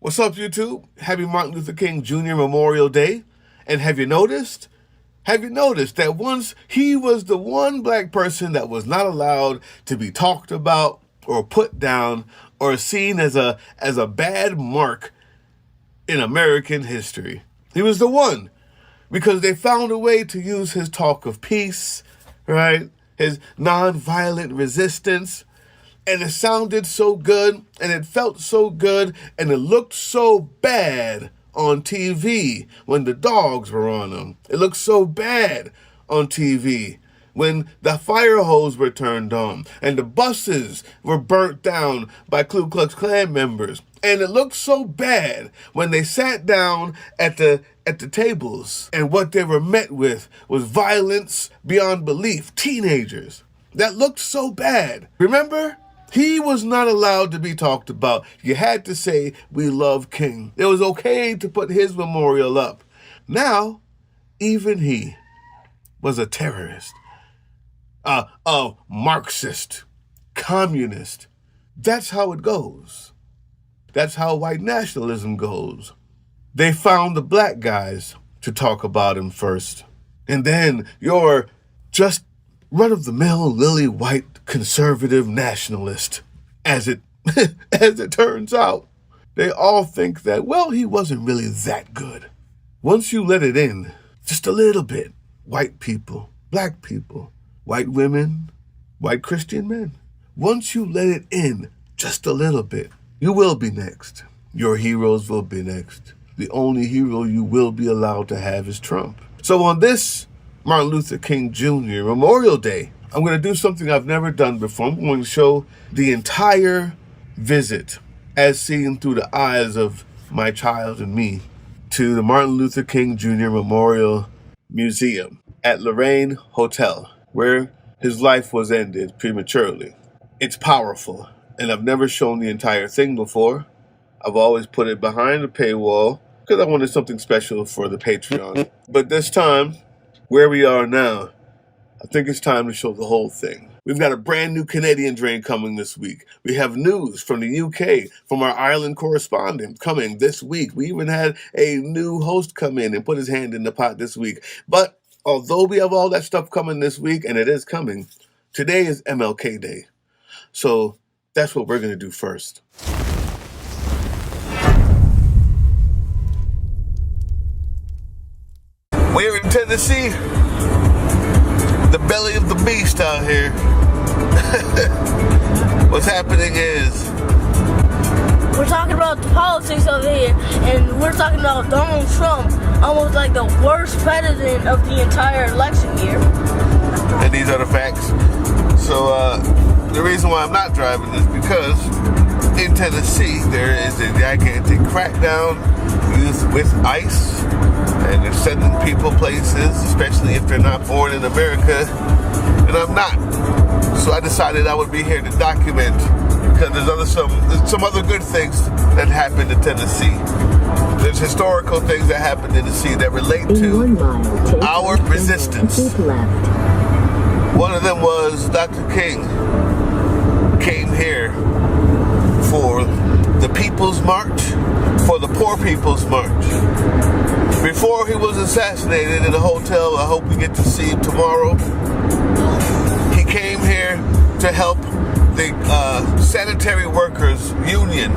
What's up, YouTube? Happy Martin Luther King Jr. Memorial Day. And have you noticed that once he was the one black person that was not allowed to be talked about or put down or seen as a bad mark in American history? He was the one, because they found a way to use his talk of peace, right? His nonviolent resistance. And it sounded so good, and it felt so good, and it looked so bad on TV when the dogs were on him. It looked so bad on TV when the fire hose were turned on, and the buses were burnt down by Ku Klux Klan members. And it looked so bad when they sat down at the tables, and what they were met with was violence beyond belief. Teenagers. That looked so bad. Remember? He was not allowed to be talked about. You had to say, we love King. It was okay to put his memorial up. Now, even he was a terrorist, a Marxist, communist. That's how it goes. That's how white nationalism goes. They found the black guys to talk about him first. And then your just run-of-the-mill, lily-white, conservative nationalist, as it turns out, they all think that, well, he wasn't really that good. Once you let it in, just a little bit, white people, black people, white women, white Christian men, once you let it in just a little bit, you will be next. Your heroes will be next. The only hero you will be allowed to have is Trump. So on this Martin Luther King Jr. Memorial Day, I'm going to do something I've never done before. I'm going to show the entire visit as seen through the eyes of my child and me to the Martin Luther King Jr. Memorial Museum at Lorraine Hotel, where his life was ended prematurely. It's powerful, and I've never shown the entire thing before. I've always put it behind a paywall because I wanted something special for the Patreon. But this time, where we are now, I think it's time to show the whole thing. We've got a brand new Canadian drain coming this week. We have news from the UK, from our Ireland correspondent coming this week. We even had a new host come in and put his hand in the pot this week. But although we have all that stuff coming this week, and it is coming, today is MLK Day. So that's what we're going to do first. We're in Tennessee, the belly of the beast out here. What's happening is we're talking about the politics over here, and we're talking about Donald Trump, almost like the worst president of the entire election year. And these are the facts. So the reason why I'm not driving is because in Tennessee there is a gigantic crackdown with ICE, and they're sending people places, especially if they're not born in America, and I'm not. So I decided I would be here to document, because there's some other good things that happened in Tennessee. There's historical things that happened in Tennessee that relate to our resistance. One of them was Dr. King came here for the People's March, for the Poor People's March. Before he was assassinated in a hotel, I hope we get to see him tomorrow, he came here to help the sanitary workers union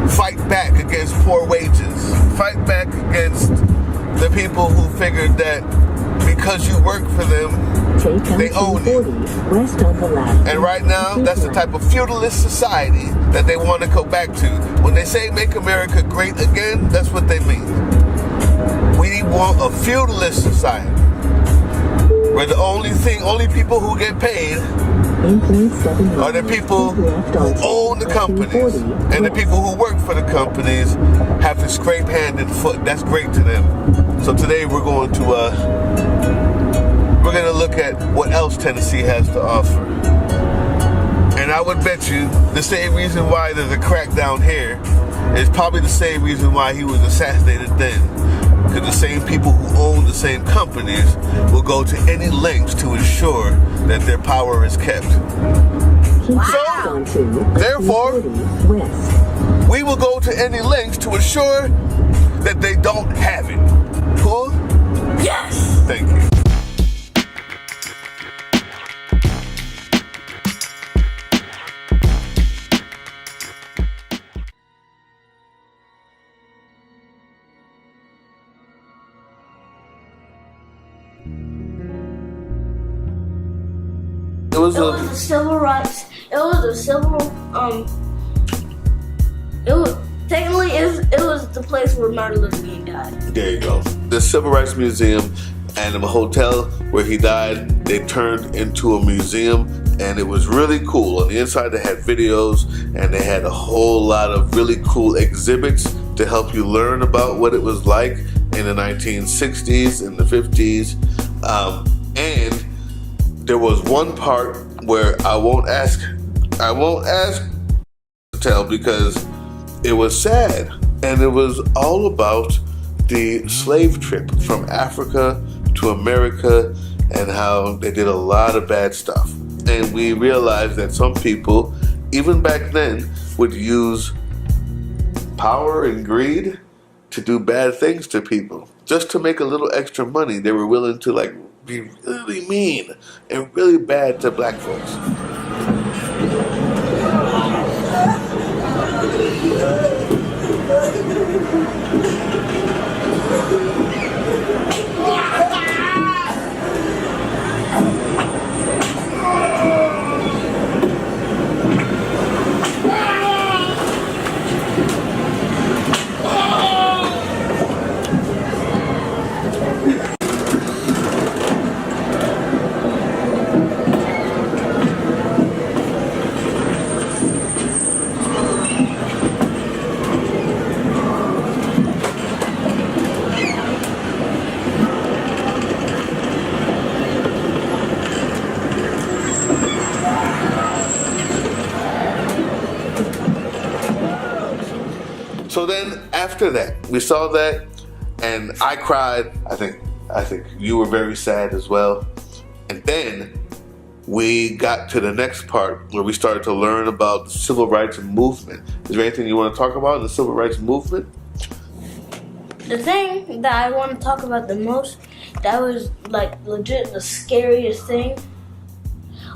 fight back against poor wages, fight back against the people who figured that because you work for them, they own you. And right now, that's the type of feudalist society that they want to go back to. When they say make America great again, that's what they mean. We want a feudalist society where the only people who get paid are the people who own the companies, and the people who work for the companies have to scrape hand and foot. That's great to them. So today we're going to look at what else Tennessee has to offer. And I would bet you the same reason why there's a crackdown here is probably the same reason why he was assassinated then. Because the same people who own the same companies will go to any lengths to ensure that their power is kept. Wow. So, therefore, we will go to any lengths to ensure that they don't have it. Cool? Yes! Thank you. It was the civil rights. It was the civil. It was technically it was the place where Martin Luther King died. There you go. The Civil Rights Museum and the hotel where he died, they turned into a museum, and it was really cool. On the inside, they had videos, and they had a whole lot of really cool exhibits to help you learn about what it was like in the 1960s and the 50s. And there was one part where I won't ask to tell because it was sad, and it was all about the slave trip from Africa to America and how they did a lot of bad stuff. And we realized that some people, even back then, would use power and greed to do bad things to people just to make a little extra money. They were willing to be really mean and really bad to black folks. So then after that, we saw that, and I cried. I think you were very sad as well. And then we got to the next part where we started to learn about the civil rights movement. Is there anything you want to talk about in the civil rights movement? The thing that I want to talk about the most, that was legit the scariest thing,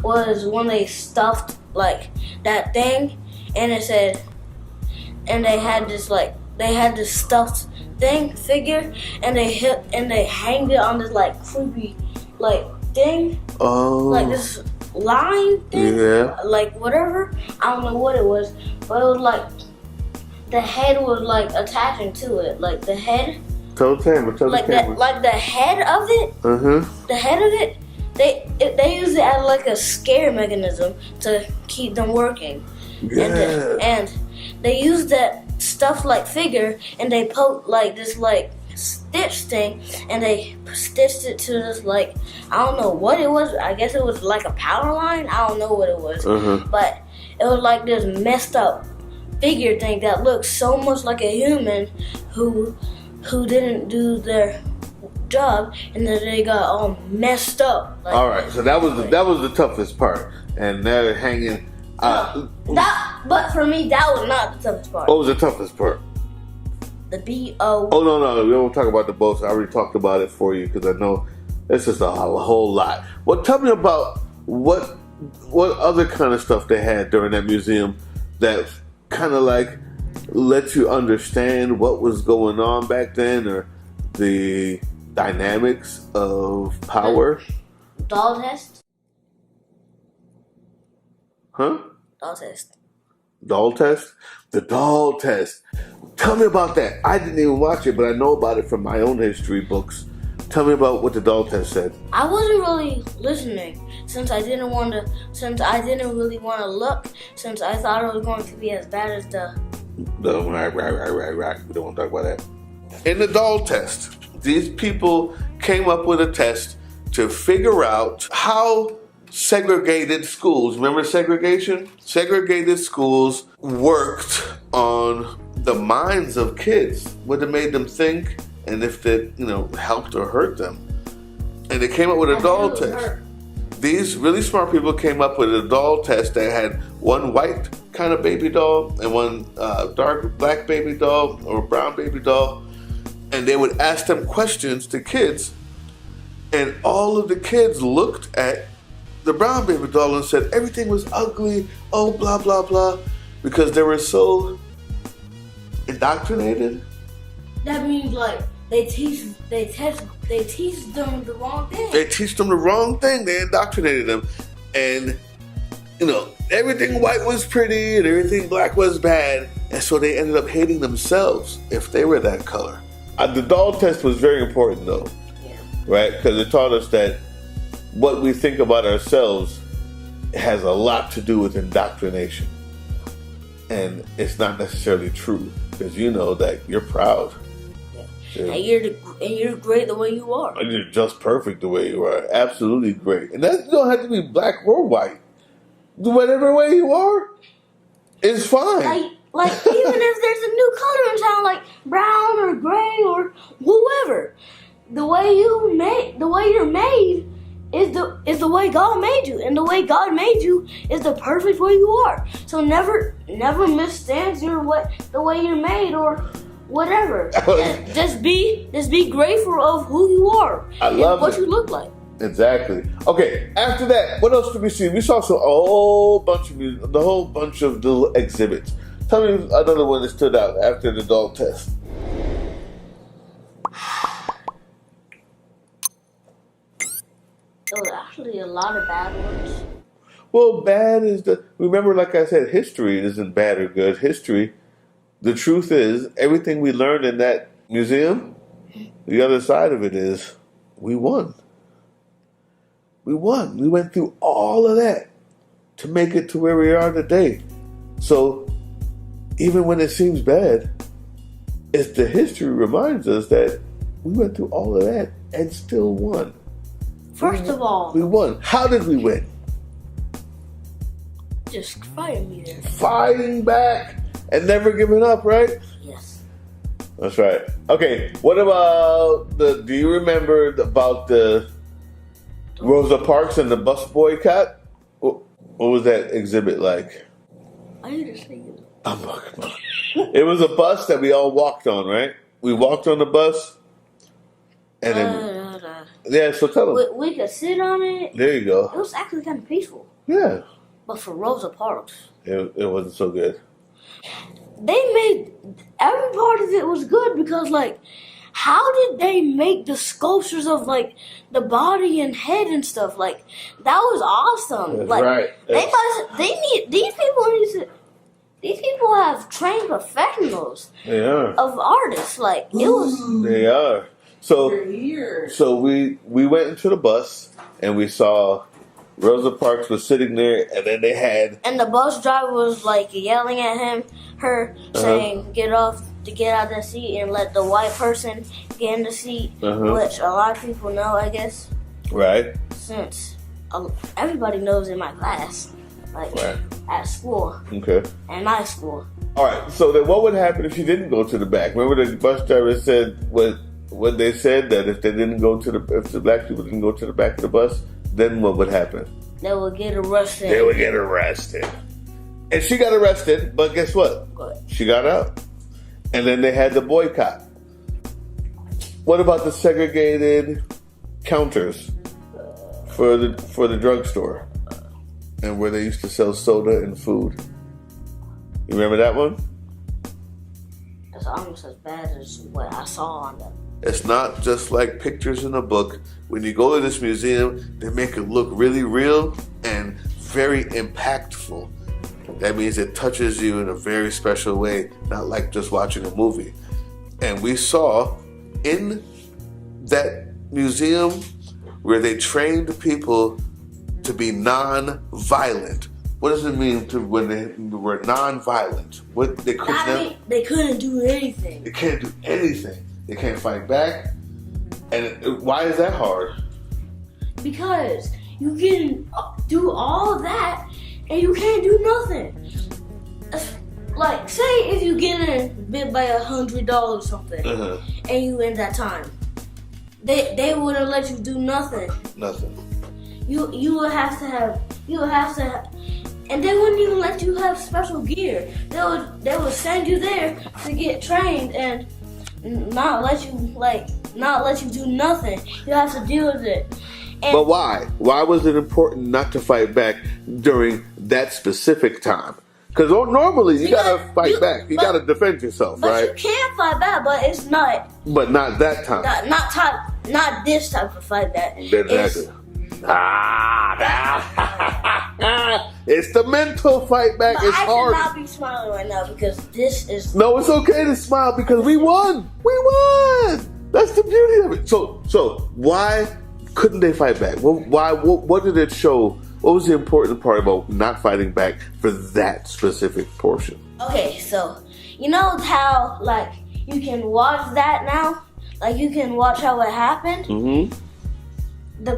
was when they stuffed that thing, and it said, and they had this stuffed figure, and they hanged it on this creepy thing, this line thing, yeah, whatever. I don't know what it was, but it was the head was attaching to it, the head. Tell the camera. The head of it. The head of it. They use it as a scare mechanism to keep them working. Yeah. And they use that stuffed figure, and they poke this stitch thing, and they stitched it to this I don't know what it was. I guess it was a power line. I don't know what it was, but it was this messed up figure thing that looked so much like a human who didn't do their job, and then they got all messed up. All right, so that was the toughest part, and they're hanging. But for me, that was not the toughest part. What was the toughest part? The B.O. Oh, no, we don't talk about the boats. I already talked about it for you because I know it's just a whole lot. Well, tell me about what other kind of stuff they had during that museum that kind of let you understand what was going on back then, or the dynamics of power. Doll test. Huh? Doll test. Doll test? The doll test. Tell me about that. I didn't even watch it, but I know about it from my own history books. Tell me about what the doll test said. I wasn't really listening since I didn't really want to look, since I thought it was going to be as bad as the... Right. We don't want to talk about that. In the doll test, these people came up with a test to figure out how segregated schools, remember segregation? Segregated schools worked on the minds of kids, what it made them think, and if that, helped or hurt them. And they came up with a doll test. these really smart people came up with a doll test that had one white kind of baby doll and one dark black baby doll or brown baby doll. And they would ask them questions to kids. And all of the kids looked at the brown baby doll and said everything was ugly, oh, blah, blah, blah, because they were so indoctrinated. That means like they teach them the wrong thing. They teach them the wrong thing. They indoctrinated them. And, you know, everything white was pretty and everything black was bad. And so they ended up hating themselves if they were that color. The doll test was very important, though. Yeah. Right? Because it taught us that what we think about ourselves has a lot to do with indoctrination. And it's not necessarily true. Because you know that you're proud. Yeah. And you're great the way you are. And you're just perfect the way you are. Absolutely great. And that you don't have to be black or white. Whatever way you are is fine. Like even if there's a new color in town, like brown or gray or whoever, the way you're made is the way God made you, and the way God made you is the perfect way you are. So never misstands the way you're made or whatever. just be grateful of who you are. I love what you look like. Exactly. Okay. After that, what else did we see? We saw the whole bunch of little exhibits. Tell me another one that stood out after the doll test. There was actually a lot of bad ones. Well, bad is remember, like I said, history isn't bad or good. History, the truth is, everything we learned in that museum, the other side of it is, we won. We won. We went through all of that to make it to where we are today. So, even when it seems bad, it's the history reminds us that we went through all of that and still won. First of all, we won. How did we win? Just fighting me there. Fighting back and never giving up, right? Yes. That's right. Okay, what about do you remember about the Rosa Parks and the bus boycott? What was that exhibit like? I need to say it. It was a bus that we all walked on, right? We walked on the bus, and then yeah. So tell them we could sit on it. There you go. It was actually kind of peaceful. Yeah. But for Rosa Parks, it wasn't so good. They made every part of it was good because, like, how did they make the sculptures of like the body and head and stuff? Like, that was awesome. That's like, right. These people have trained professionals. They are. Of artists. Like, it was. They are. So we went into the bus and we saw Rosa Parks was sitting there, and then they had. And the bus driver was like yelling at her saying, "Get out of that seat and let the white person get in the seat," which a lot of people know, I guess. Right. Since everybody knows in my class. Like, at school. Okay. And my school. All right. So then, what would happen if you didn't go to the back? Remember, the bus driver said what they said, that if the black people didn't go to the back of the bus, then what would happen? They would get arrested. And she got arrested, but guess what? She got out. And then they had the boycott. What about the segregated counters for the drugstore? And where they used to sell soda and food. You remember that one? It's almost as bad as what I saw on them. It's not just like pictures in a book. When you go to this museum, they make it look really real and very impactful. That means it touches you in a very special way, not like just watching a movie. And we saw in that museum where they trained people to be non-violent. What does it mean when they were non-violent? They couldn't do anything. They can't do anything. They can't fight back. And why is that hard? Because you can do all of that and you can't do nothing. Like, say if you get bit by $100 or something, and you in that time, they wouldn't let you do nothing. Nothing. you would have to, and they wouldn't even let you have special gear. They would send you there to get trained and not let you do nothing. You have to deal with it. And but why? Why was it important not to fight back during that specific time? Because normally you gotta fight back. You gotta defend yourself, but right? you can fight back, but it's not. But not that time. Not this type of fight back. Exactly. It's the mental fight back. But it's I hard. I cannot be smiling right now because this is. No, it's okay to smile because we won. We won. That's the beauty of it. So why couldn't they fight back? What did it show? What was the important part about not fighting back for that specific portion? Okay, so you know how like you can watch that now, like you can watch how it happened. Mm-hmm. The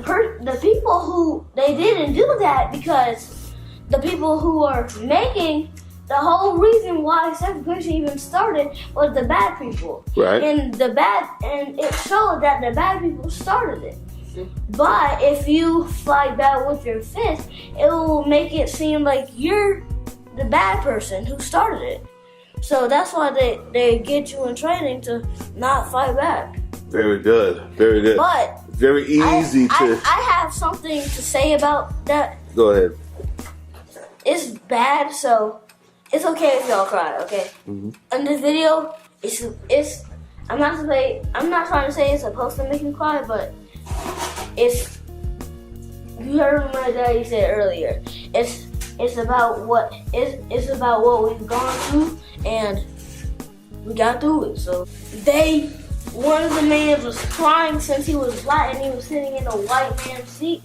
people who they didn't do that because the people who are making the whole reason why segregation even started was the bad people, Right. and it showed that the bad people started it. But if you fight back with your fist, it will make it seem like you're the bad person who started it. So that's why they get you in training to not fight back. Very good. Very good. But very easy to. I have something to say about that. Go ahead. It's bad, so it's okay if y'all cry. Okay. Mm-hmm. In this video, it's. I'm not trying to say it's supposed to make you cry, but it's. You heard my daddy say earlier. It's about what we've gone through, and we got through it. So one of the men was crying since he was black and he was sitting in a white man's seat.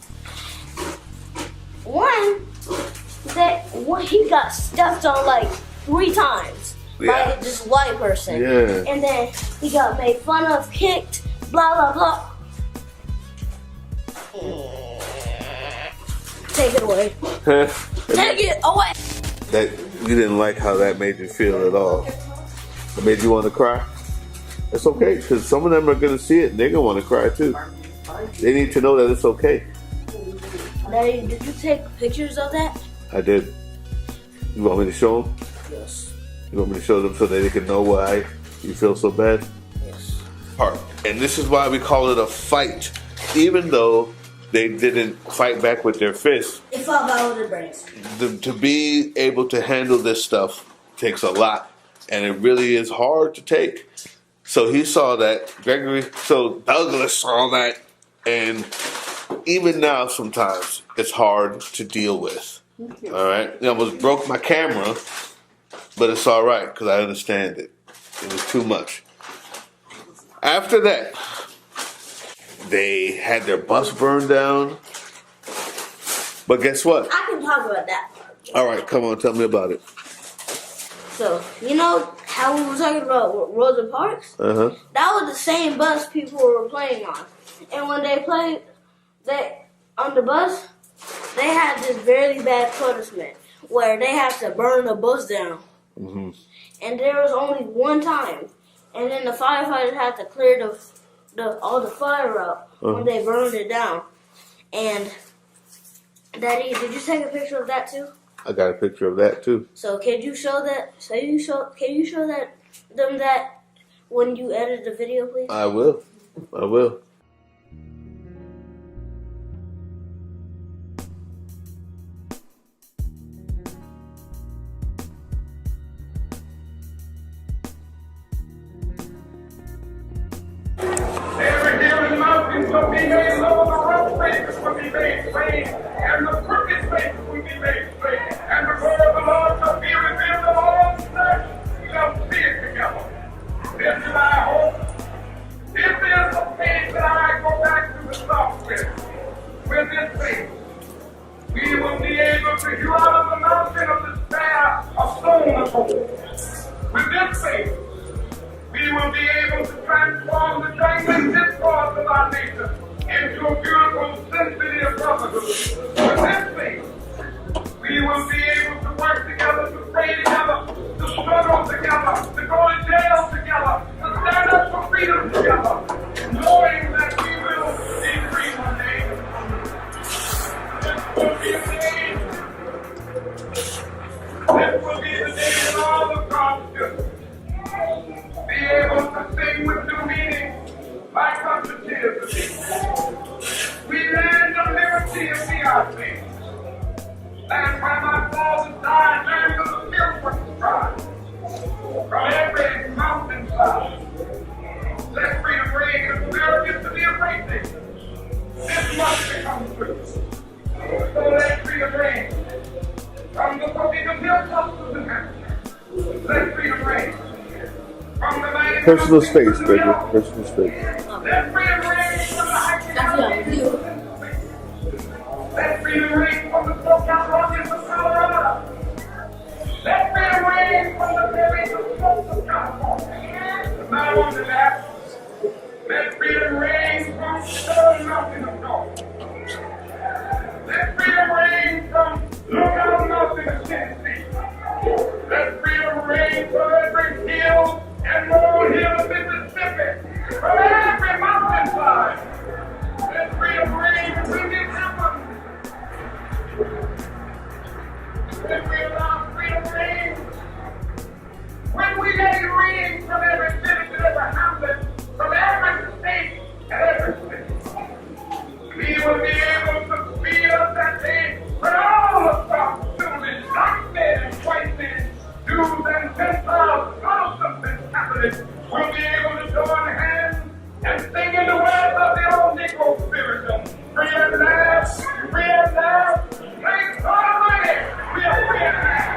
He got stepped on like 3 times by this white person. Yeah. And then he got made fun of, kicked, blah, blah, blah. Take it away. Take it away. That you didn't like how that made you feel at all. It made you want to cry? It's okay, because some of them are going to see it and they're going to want to cry too. They need to know that it's okay. Daddy, did you take pictures of that? I did. You want me to show them? Yes. You want me to show them so that they can know why you feel so bad? Yes. Heart. And this is why we call it a fight. Even though they didn't fight back with their fists. It fought back with their brains. To be able to handle this stuff takes a lot. And it really is hard to take. So he saw that, so Douglas saw that, and even now sometimes it's hard to deal with. All right? I almost broke my camera, but it's all right because I understand it. It was too much. After that, they had their bus burned down. But guess what? I can talk about that. All right, come on, tell me about it. So, you know how we were talking about Rosa Parks? Uh-huh. That was the same bus people were playing on. And when they played on the bus, they had this very bad punishment where they have to burn the bus down. Mm-hmm. And there was only one time. And then the firefighters had to clear all the fire out when they burned it down. And Daddy, did you take a picture of that too? I got a picture of that too. So can you show that? Can you show them that when you edit the video, please? I will. Every hill and mountain shall be made low, the rough places will be made straight, and the crooked places will be made straight, and the glory of the Lord shall be revealed, and all flesh shall see it together. This is my hope. This is the faith that I go back to the south with. With this faith, we will be able to hew out of the mountain of despair a stone of hope. With this faith, we will be able to transform the jangling discourse of our nation into a beautiful symphony of brotherhood. With this faith, we will be able to work together, to pray together, to struggle together, to go to jail together, to stand up for freedom together, knowing that we will be free one day. Personal space, baby. Personal space. Let freedom ring from the Activism. Let freedom ring from the smokehouse rockets of Colorado. Let freedom ring from the berries of smoke of California. Not only that, let freedom ring from the Southern Mountain of North. Let freedom ring from Lookout Mountain of Tennessee. Let freedom ring from every hill and molehill of Mississippi. From every mountainside. Let freedom ring when it happens. When we allow freedom ring. When we let it ring from every citizen, every hamlet, from every state and every city. We will be able to feel that day when all of our children, black men and white men, Jews and Gentiles, Protestants and Catholics, will be able to join hands and sing in the words of the old Negro spiritual. Free at last, free at last, thanks God Almighty, we are free at last.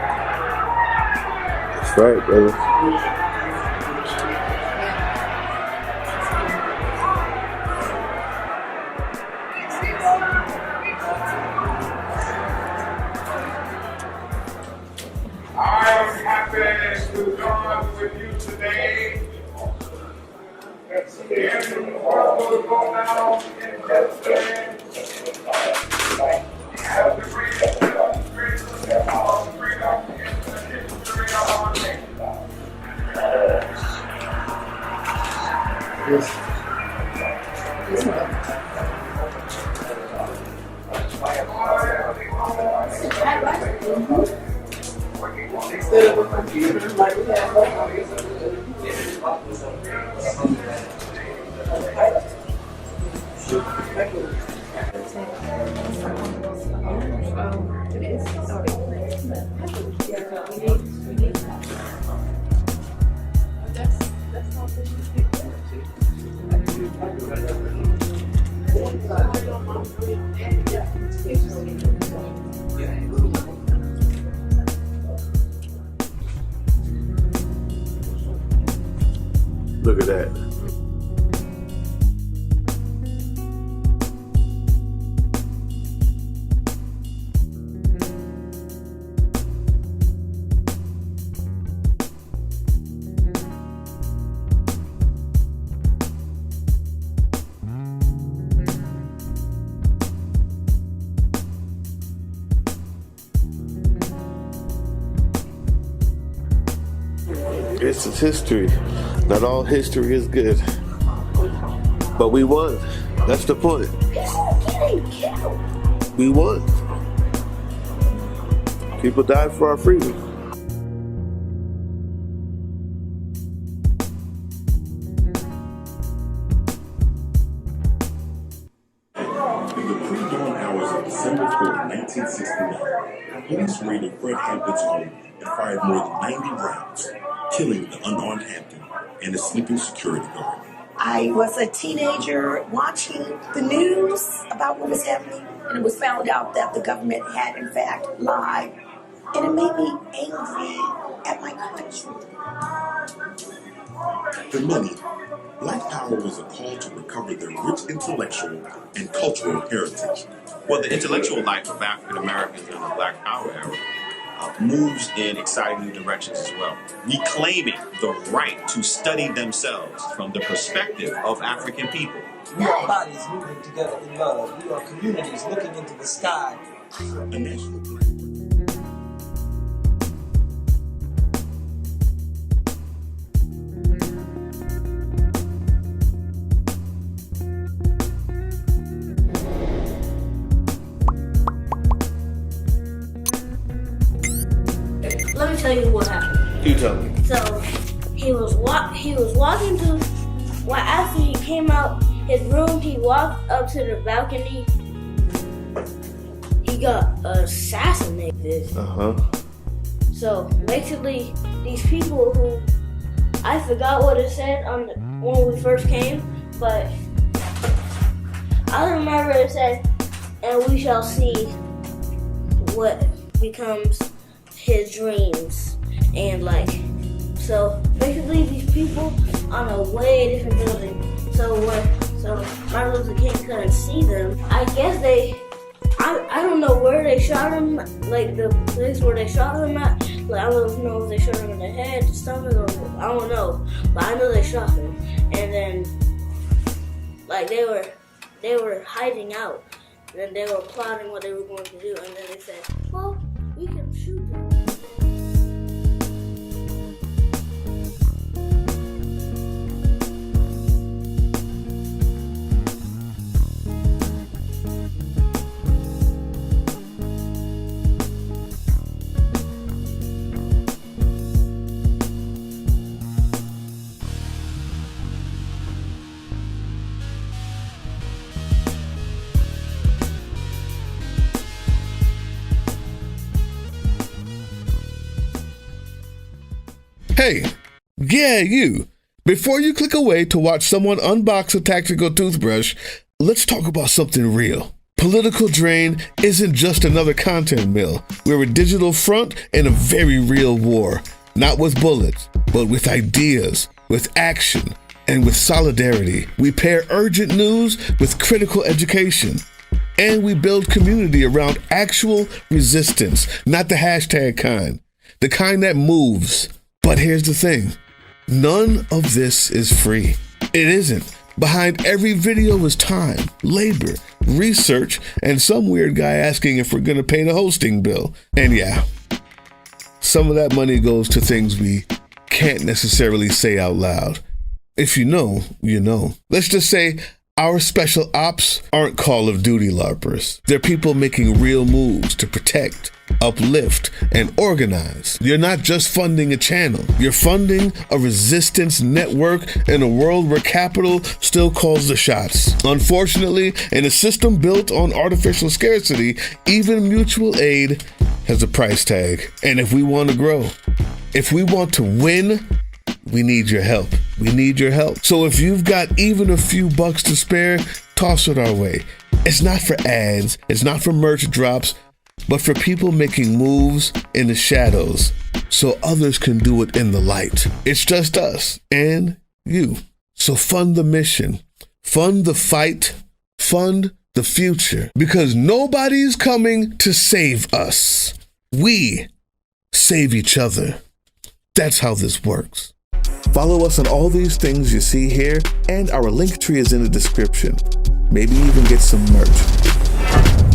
That's right, brother. I am happy to join with you today. And what will go down in history as the greatest demonstration of freedom in the history of our nation. Instead of a computer, like we have Look at that. This is history. Not all history is good. But we won. That's the point. We won. People died for our freedom. In the pre-dawn hours of December 12, 1969, police raided Fred Hampton's home and fired more than 90 rounds, killing the unarmed Hampton and his sleeping security guard. I was a teenager watching the news about what was happening, and it was found out that the government had in fact lied, and it made me angry at my country. For many, Black Power was a call to recover their rich intellectual and cultural heritage. Well, the intellectual life of African Americans in the Black Power era moves in exciting new directions as well, reclaiming the right to study themselves from the perspective of African people. We are bodies moving together in love. We are communities looking into the sky. A national Black Let me tell you what happened. You tell me. So he was walking to. Well, after he came out his room, he walked up to the balcony. He got assassinated. So basically, these people who I forgot what it said when we first came, but I remember it said, "And we shall see what becomes his dreams," and like So basically, these people on a way different building. So Martin Luther King couldn't see them. I guess I don't know where they shot him, like the place where they shot him at. Like I don't know if they shot him in the head, the stomach, or I don't know. But I know they shot him, and then like they were hiding out, and then they were plotting what they were going to do, and then they said, "Well, we can shoot them." Hey, yeah, you. Before you click away to watch someone unbox a tactical toothbrush, let's talk about something real. Political Drain isn't just another content mill. We're a digital front in a very real war. Not with bullets, but with ideas, with action, and with solidarity. We pair urgent news with critical education. And we build community around actual resistance, not the hashtag kind. The kind that moves. But here's the thing, none of this is free. It isn't. Behind every video is time, labor, research, and some weird guy asking if we're gonna pay the hosting bill. And yeah, some of that money goes to things we can't necessarily say out loud. If you know, you know. Let's just say our special ops aren't Call of Duty LARPers. They're people making real moves to protect, uplift, and organize. You're not just funding a channel. You're funding a resistance network in a world where capital still calls the shots. Unfortunately, in a system built on artificial scarcity, even mutual aid has a price tag. And if we want to grow, if we want to win, we need your help. We need your help. So if you've got even a few bucks to spare, toss it our way. It's not for ads, it's not for merch drops, but for people making moves in the shadows so others can do it in the light. It's just us and you. So fund the mission, fund the fight, fund the future, because nobody's coming to save us. We save each other. That's how this works. Follow us on all these things you see here, and our link tree is in the description. Maybe even get some merch.